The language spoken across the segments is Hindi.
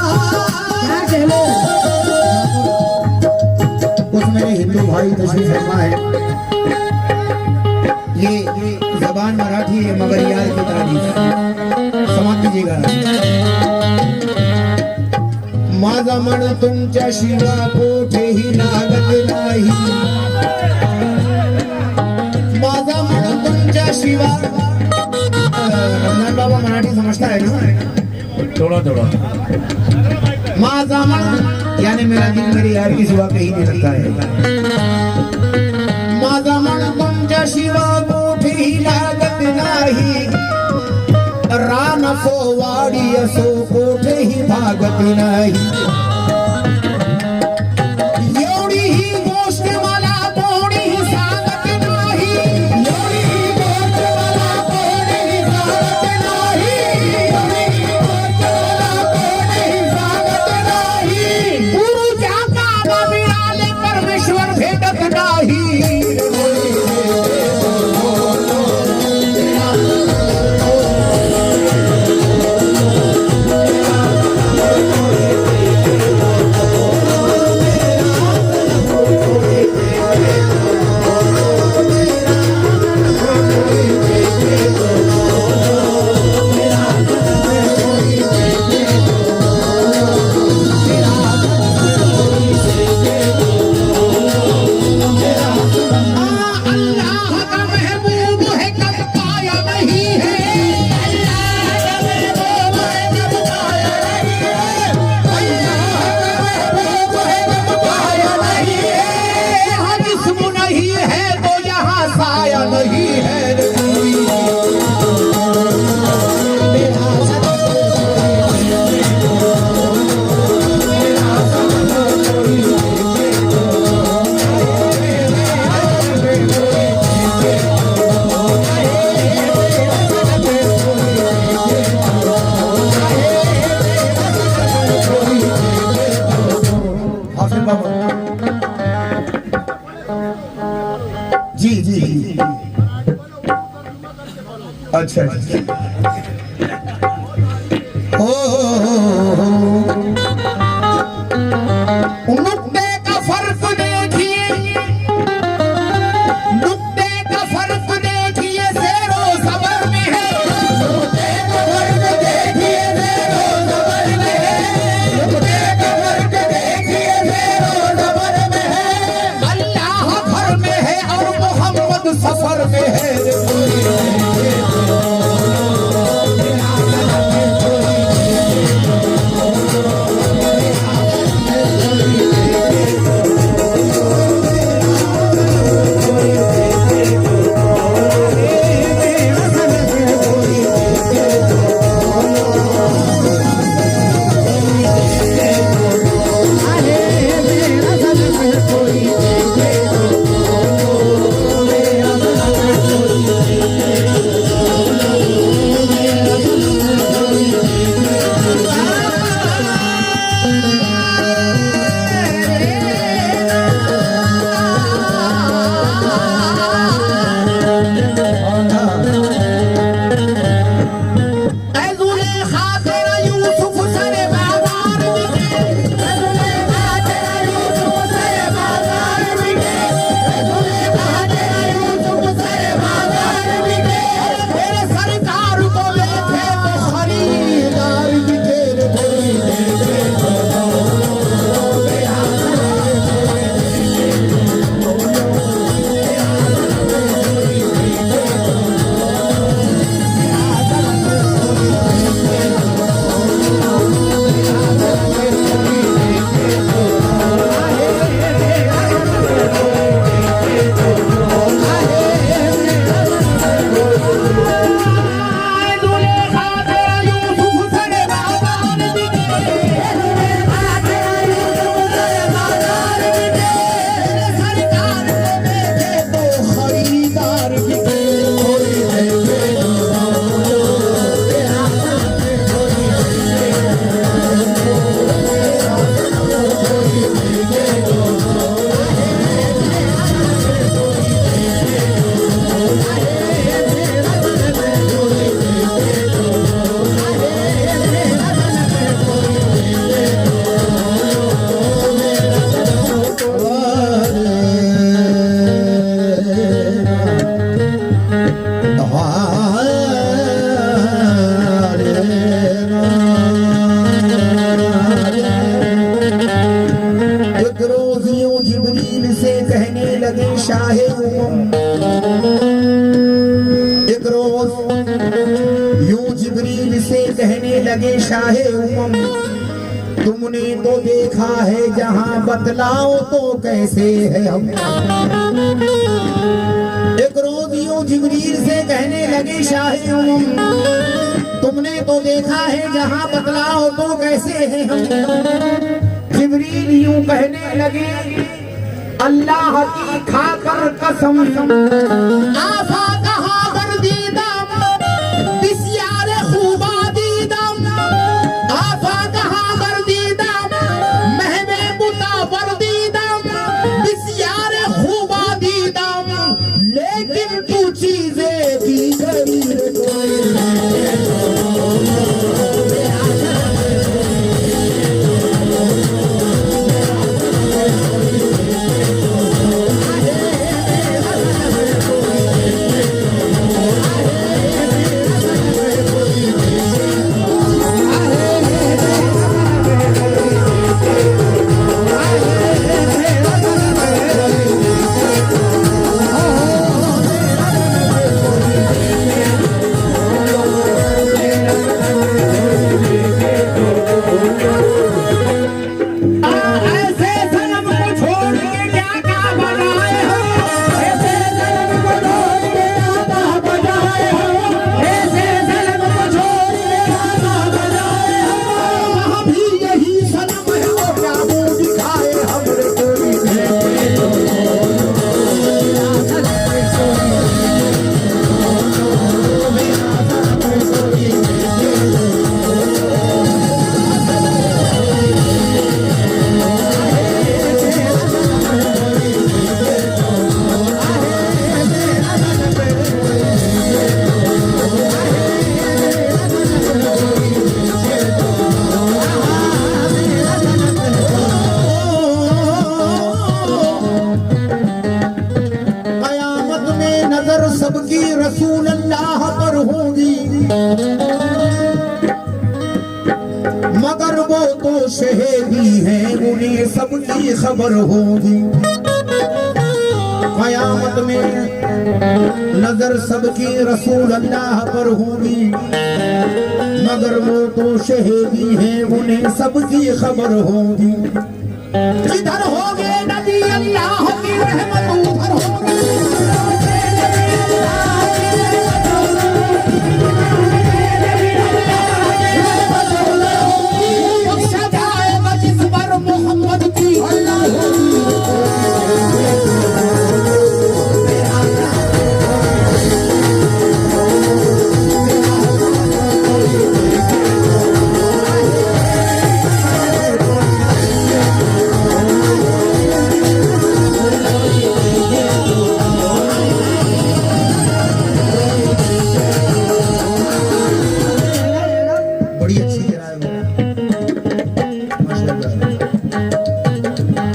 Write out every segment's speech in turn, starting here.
क्या कह लो। कुछ मेरे हिंदू भाई तशरीफ फरमा है, ये जबान मराठी है मगर यार की तारीफ समझ लीजिएगा। माझा मन तुमच्या शिवा कोठेही लागत नाही, माझा मन तुमच्या शिवा। रमजान बाबा मराठी समझता है ना थोड़ा थोड़ा। माझा मन यानी मेरा दिल मेरी यार की सिवा कहीं नहीं लगता है। माझा मन तुमच्या शिवा कोठेही लागत नाही, रान असो वाडी असो कोठेही भागत नाही। एवढी ही गोष्ट मला कोणीही सांगत नाही, एवढी ही गोष्ट मला कोणीही सांगत नाही, एवढी ही गोष्ट मला कोणीही सांगत नाही। गुरुच्या कामा मिळाले परमेश्वर भेटत नाही। जी जी जी अच्छा नुक्ते का फर्क देखिए, नुक्ते का फर्क देखिए ज़ेरो ज़बर में है, नुक्ते का फर्क देखिए ज़ेरो ज़बर में है, नुक्ते का फर्क देखिए ज़ेरो ज़बर में है। अल्लाह घर में है और मोहम्मद सफर में है। शाहे उमम। एक रोज यूं जिब्रील से कहने लगे शाहे उमम, तुमने तो देखा है जहां, बतलाओ तो कैसे है हम। एक रोज यूं जिब्रील से कहने लगे शाहे उमम, तुमने तो देखा है जहां, बतलाओ तो कैसे है हम। जिब्रील यूं कहने लगे, अल्लाह की खाकर कसम, आफा कहा गर्दीदम, बिस्यारे खूबा दीदम, आफा कहा गर्दीदम, महवे मुतावर दीदम, बिस्यारे खूबा दीदम, लेकिन तू चीजें की गई सबकी रसूल अल्लाह पर होगी, मगर वो तो शहीदी हैं, उन्हें सबकी खबर होगी। क़यामत में नजर सबकी रसूल अल्लाह पर होगी, मगर वो तो शहीदी हैं, उन्हें सबकी खबर होगी। किधर होगे नबी अल्लाह की रहमत, उधर होगी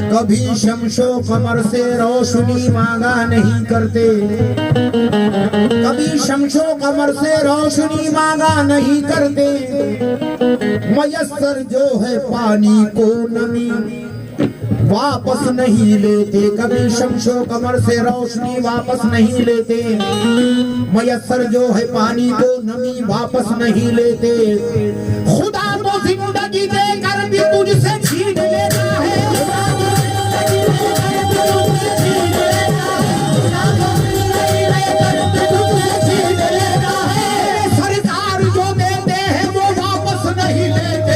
कभी शमशो कमर से रोशनी मांगा नहीं करते, कभी शमशो कमर से रोशनी मांगा नहीं करते, मयस्सर जो है पानी को नमी वापस नहीं लेते। कभी शमशो कमर से रोशनी वापस नहीं लेते, मयस्सर जो है पानी को नमी वापस नहीं लेते। खुदा तो जिंदगी देकर भी तुझसे छीन लेता है, सरकार जो देते हैं वो वापस नहीं लेते।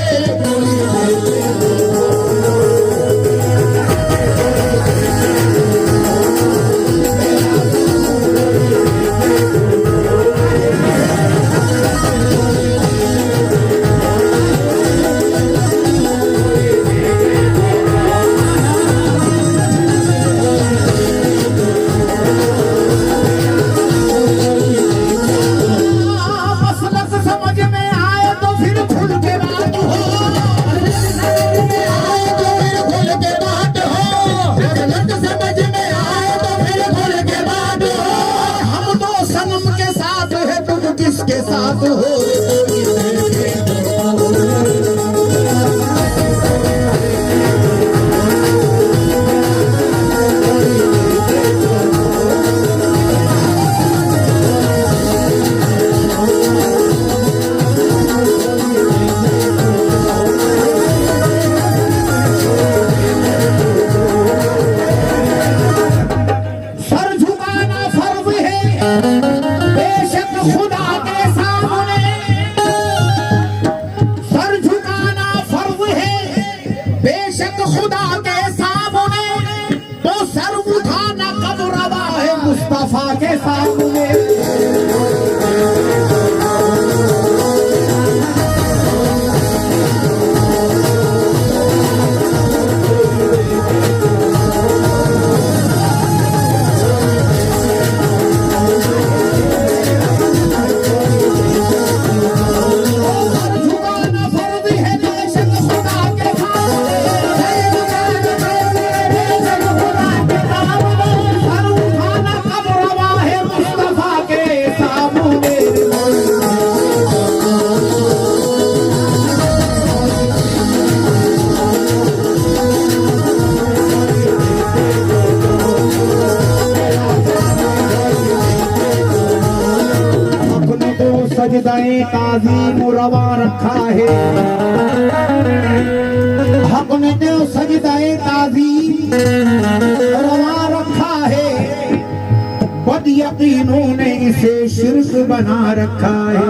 खुदा के सामने तो सर उठाना कब रवा है मुस्तफा के सामने। सजदाए ताज़ीम रवा रखा है, हक ने तो सजदाए ताज़ीम रवा रखा है, बद यकीनों ने इसे शिर्क बना रखा है।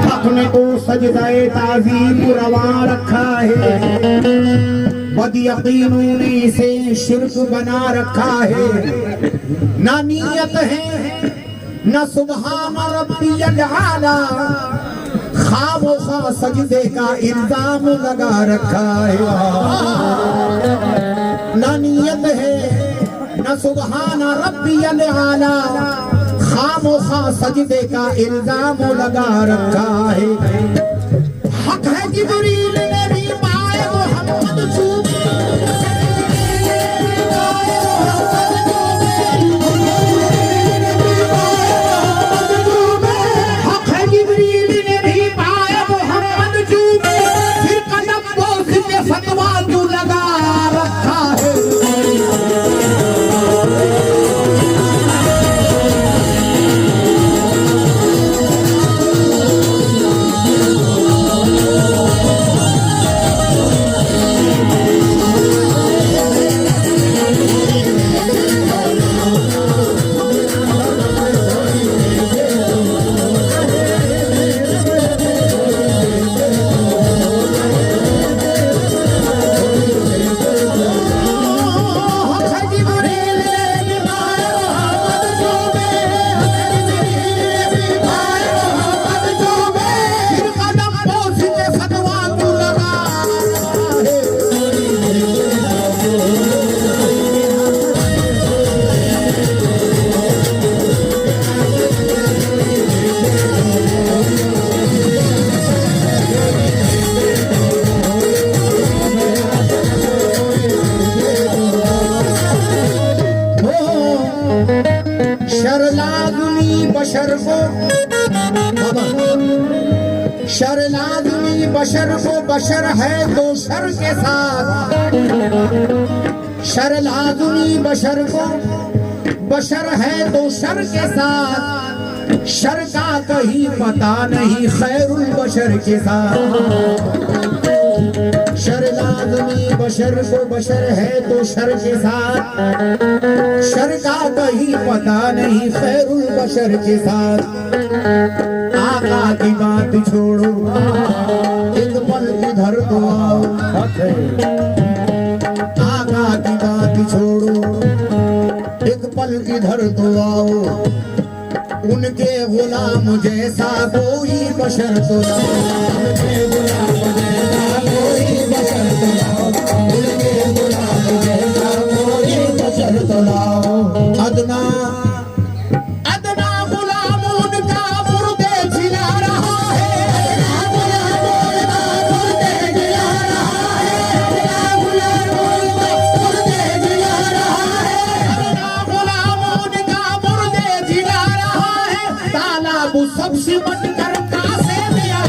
हक ने तो सजदाए ताज़ीम रवा रखा है, बद यकीनों ने इसे शिर्क बना रखा है। ना नियत है न सुबहान रब्बियल आला, खामोखा सजदे का इल्जाम लगा रखा है। ना नियत है न सुबहान रब्बियल आला, खामोखा सजदे का इल्जाम लगा रखा है। हक है जिब्रील ने भी पाए मोहम्मद चूमे, फतवा क्यों लगा रखा है। बशर को बशर है दो शर के साथ, शर लाज़मी बशर को बशर है दो शर के साथ, शर का कहीं पता नहीं खैरुल बशर के साथ। शर लाज़मी बशर को बशर है तो शर के साथ, शर का कहीं पता नहीं खैरुल बशर के साथ। आका की बात छोड़ो एक पल इधर तो आओ, आका की बात छोड़ो एक पल इधर तो आओ, उनके गुलाम जैसा कोई बशर तो उनके गुलाम जैसा कोई बशर तो लाओ, उनके गुलाम जैसा कोई बशर तो लाओ। अदना अदना गुलाम उनका मुर्दे जिला रहा है, अदना गुलाम उनका मुर्दे जिला रहा है, अदना गुलाम उनका मुर्दे जिला रहा है, अदना गुलाम उनका मुर्दे जिला रहा है। तालाब सबसे बनकर कासे दिया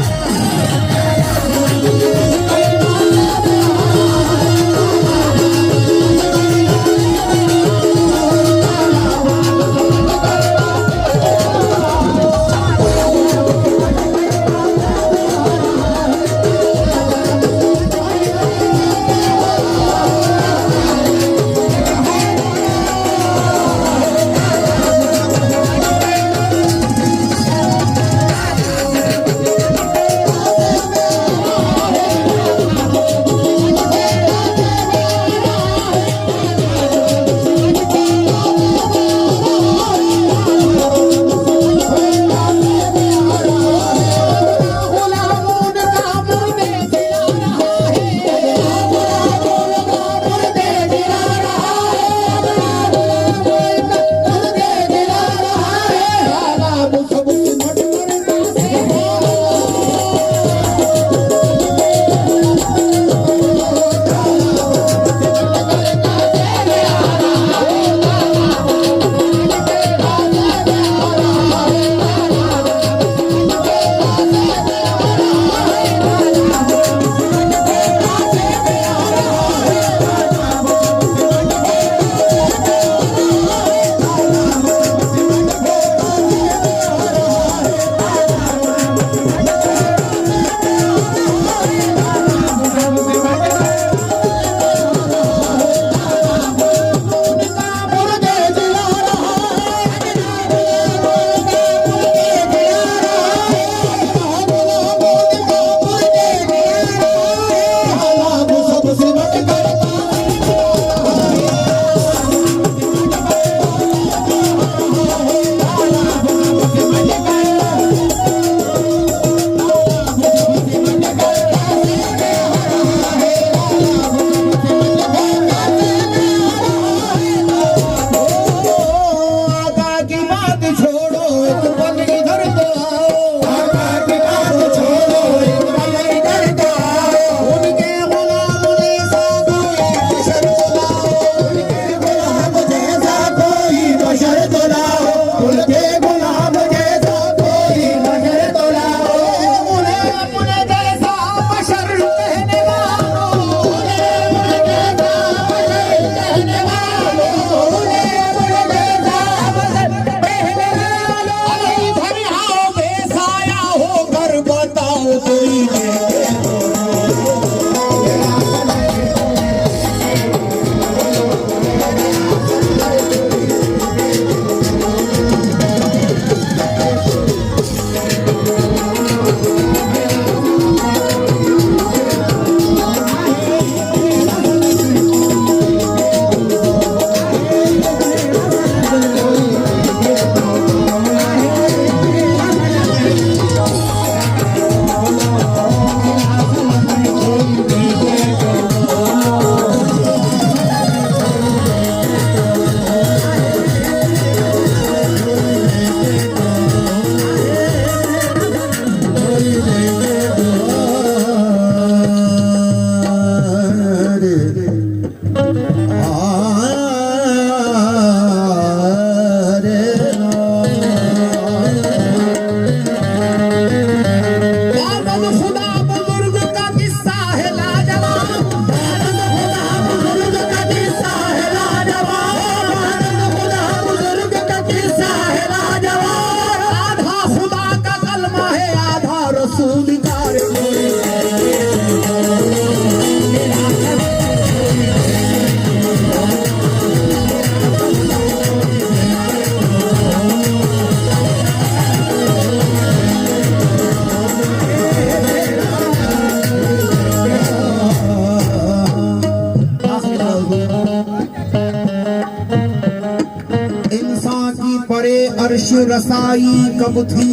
अर्श रसाई कब थी,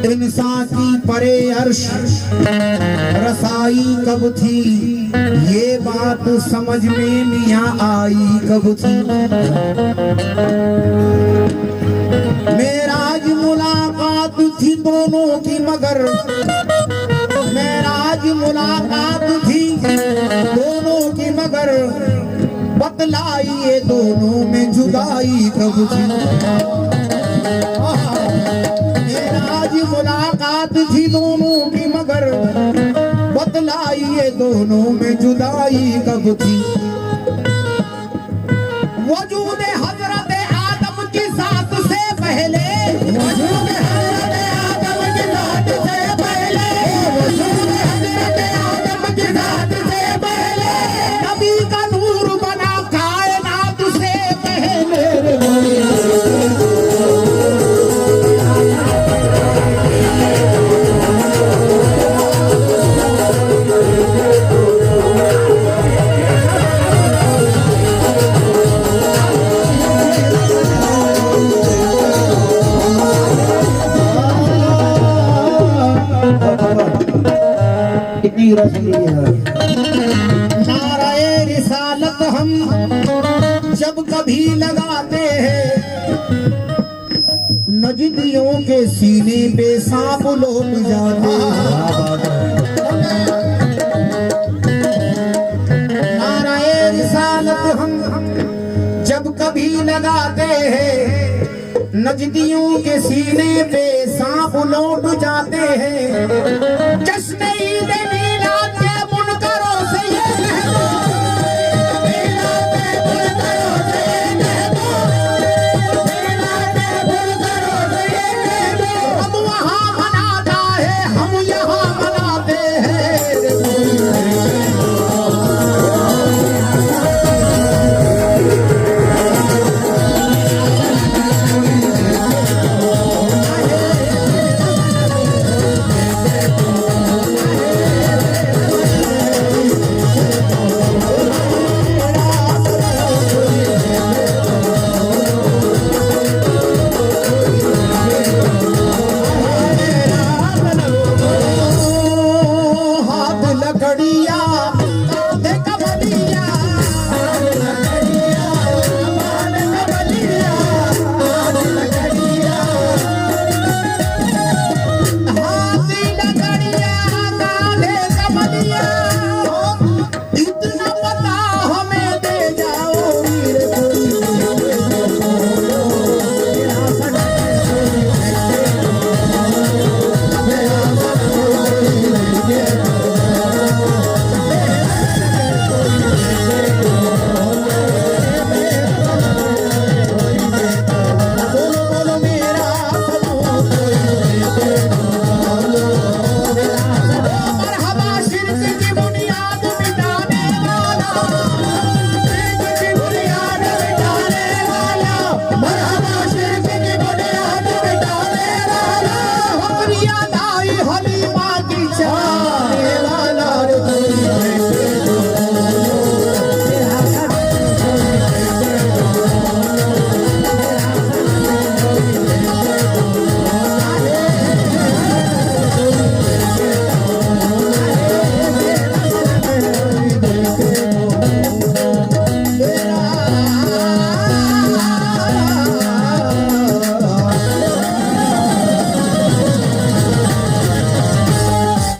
इंसान की परे अर्श रसाई कब थी, ये बात समझ में मियाँ आई कब थी। मेराज मुलाकात थी दोनों की मगर, मेराज मुलाकात थी दोनों की मगर, बतलाई ये दोनों में जुदाई कब थी। मेराज मुलाकात थी दोनों की मगर, बतलाई ये दोनों में जुदाई कब थी। वजूद हजरत आदम की साथ से पहले, वजूद हजरत आदम की साथ से पहले, वजूद हजरत आदम की साथ से पहले, नबी का नूर बना कायनात से पहले। कितनी रसली है। नाराए रिसालत हम जब कभी लगाते हैं, नजदियों के सीने पे सांप लौट जाते हैं। नाराए रिसालत हम जब कभी लगाते हैं, नजदियों के सीने पे सांप लौट जाते हैं।